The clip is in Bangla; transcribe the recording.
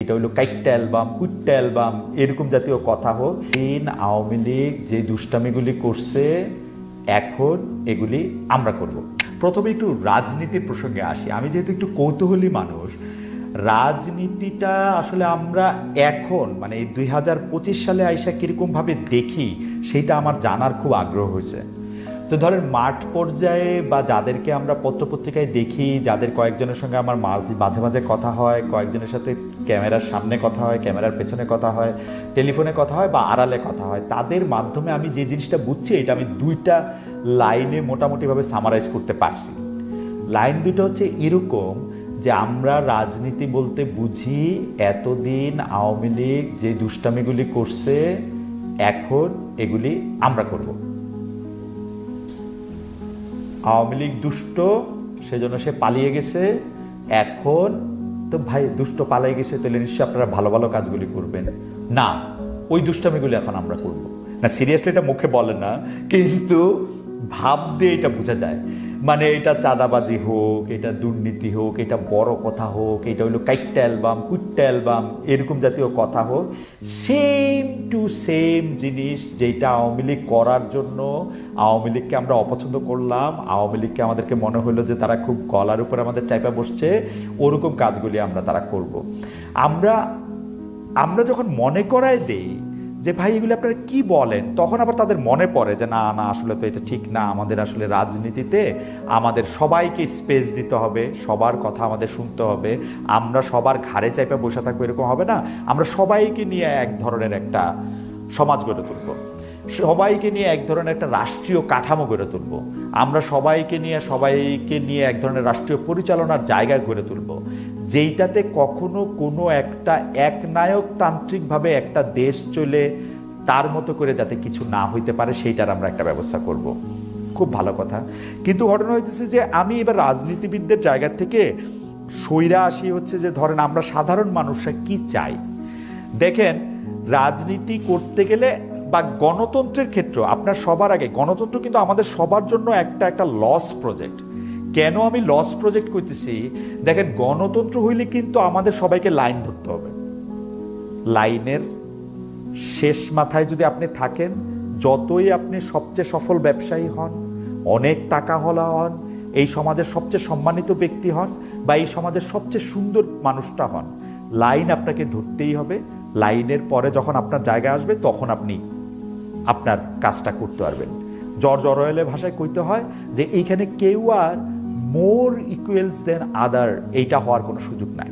এটা হলো কাইট্টা অ্যালবাম, কুইট্টা অ্যালবাম, এরকম জাতীয় কথা হোক। আওয়ামী লীগ যে দুষ্টামিগুলি করছে এখন এগুলি আমরা করব। প্রথমে একটু রাজনীতির প্রসঙ্গে আসি। আমি যেহেতু একটু কৌতূহলী মানুষ, রাজনীতিটা আসলে আমরা এখন মানে এই 2025 সালে আইসা কীরকমভাবে দেখি সেইটা আমার জানার খুব আগ্রহ হয়েছে। তো ধরেন মাঠ পর্যায়ে বা যাদেরকে আমরা পত্রপত্রিকায় দেখি, যাদের কয়েকজনের সঙ্গে আমার মাঝে মাঝে কথা হয়, কয়েকজনের সাথে ক্যামেরার সামনে কথা হয়, ক্যামেরার পেছনে কথা হয়, টেলিফোনে কথা হয় বা আড়ালে কথা হয়, তাদের মাধ্যমে আমি যে জিনিসটা বুঝছি এটা আমি দুইটা লাইনে মোটামুটিভাবে সামারাইজ করতে পারছি। লাইন দুটো হচ্ছে এরকম যে আমরা রাজনীতি বলতে বুঝি এতদিন আওয়ামী লীগ যে দুষ্টামিগুলি করছে এখন এগুলি আমরা করব। আওয়ামী লীগ দুষ্ট, সেজন্য সে পালিয়ে গেছে, এখন তো ভাই দুষ্ট পালিয়ে গেছে, তাহলে নিশ্চয়ই আপনারা ভালো ভালো কাজগুলি করবেন না, ওই দুষ্টামিগুলি এখন আমরা করব না। সিরিয়াসলি এটা মুখে বলে না, কিন্তু ভাব দিয়ে এটা বোঝা যায়। মানে এটা চাঁদাবাজি হোক, এটা দুর্নীতি হোক, এটা বড় কথা হোক, এটা হলো কাইট্টা অ্যালবাম, কুইট্টা অ্যালবাম, এরকম জাতীয় কথা হোক, সেম টু সেম জিনিস যেটা আওয়ামী লীগ করার জন্য আওয়ামী লীগকে আমরা অপছন্দ করলাম, আওয়ামী লীগকে আমাদেরকে মনে হলো যে তারা খুব গলার উপর আমাদের চাইপা বসছে, ওরকম কাজগুলি তারা করব। আমরা যখন মনে করায় দেই যে ভাই এগুলি আপনারা কি বলেন, তখন আবার তাদের মনে পড়ে যে না না আসলে তো এটা ঠিক না, আমাদের আসলে রাজনীতিতে আমাদের সবাইকে স্পেস দিতে হবে, সবার কথা আমাদের শুনতে হবে, আমরা সবার ঘাড়ে চাইপা বসে থাকবো এরকম হবে না, আমরা সবাইকে নিয়ে এক ধরনের একটা সমাজ গড়ে তুলব, সবাইকে নিয়ে এক ধরনের একটা রাষ্ট্রীয় কাঠামো গড়ে তুলব, আমরা সবাইকে নিয়ে এক ধরনের রাষ্ট্রীয় পরিচালনার জায়গা গড়ে তুলব, যেইটাতে কখনো কোনো একটা একনায়কতান্ত্রিকভাবে একটা দেশ চলে তার মতো করে যাতে কিছু না হইতে পারে সেইটার আমরা একটা ব্যবস্থা করব। খুব ভালো কথা। কিন্তু ঘটনা হইতেছে যে আমি এবার রাজনীতিবিদদের জায়গা থেকে সইরা আসি হচ্ছে যে ধরেন আমরা সাধারণ মানুষরা কি চাই। দেখেন, রাজনীতি করতে গেলে বা গণতন্ত্রের ক্ষেত্রে আপনার সবার আগে গণতন্ত্র কিন্তু আমাদের সবার জন্য একটা লস প্রজেক্ট। কেন আমি লস প্রজেক্ট করতেছি? দেখেন, গণতন্ত্র হইলে কিন্তু আমাদের সবাইকে লাইন ধরতে হবে। লাইনের শেষ মাথায় যদি আপনি থাকেন, যতই আপনি সবচেয়ে সফল ব্যবসায়ী হন, অনেক টাকাওয়ালা হন, এই সমাজের সবচেয়ে সম্মানিত ব্যক্তি হন বা এই সমাজের সবচেয়ে সুন্দর মানুষটা হন, লাইন আপনাকে ধরতেই হবে। লাইনের পরে যখন আপনার জায়গা আসবে তখন আপনি আপনার কাজটা করতে পারবেন। জর্জ অরওয়েলের ভাষায় কইতে হয় যে এইখানে কেউ আর মোর ইকুয়ালস দেন আদার এইটা হওয়ার কোনো সুযোগ নাই।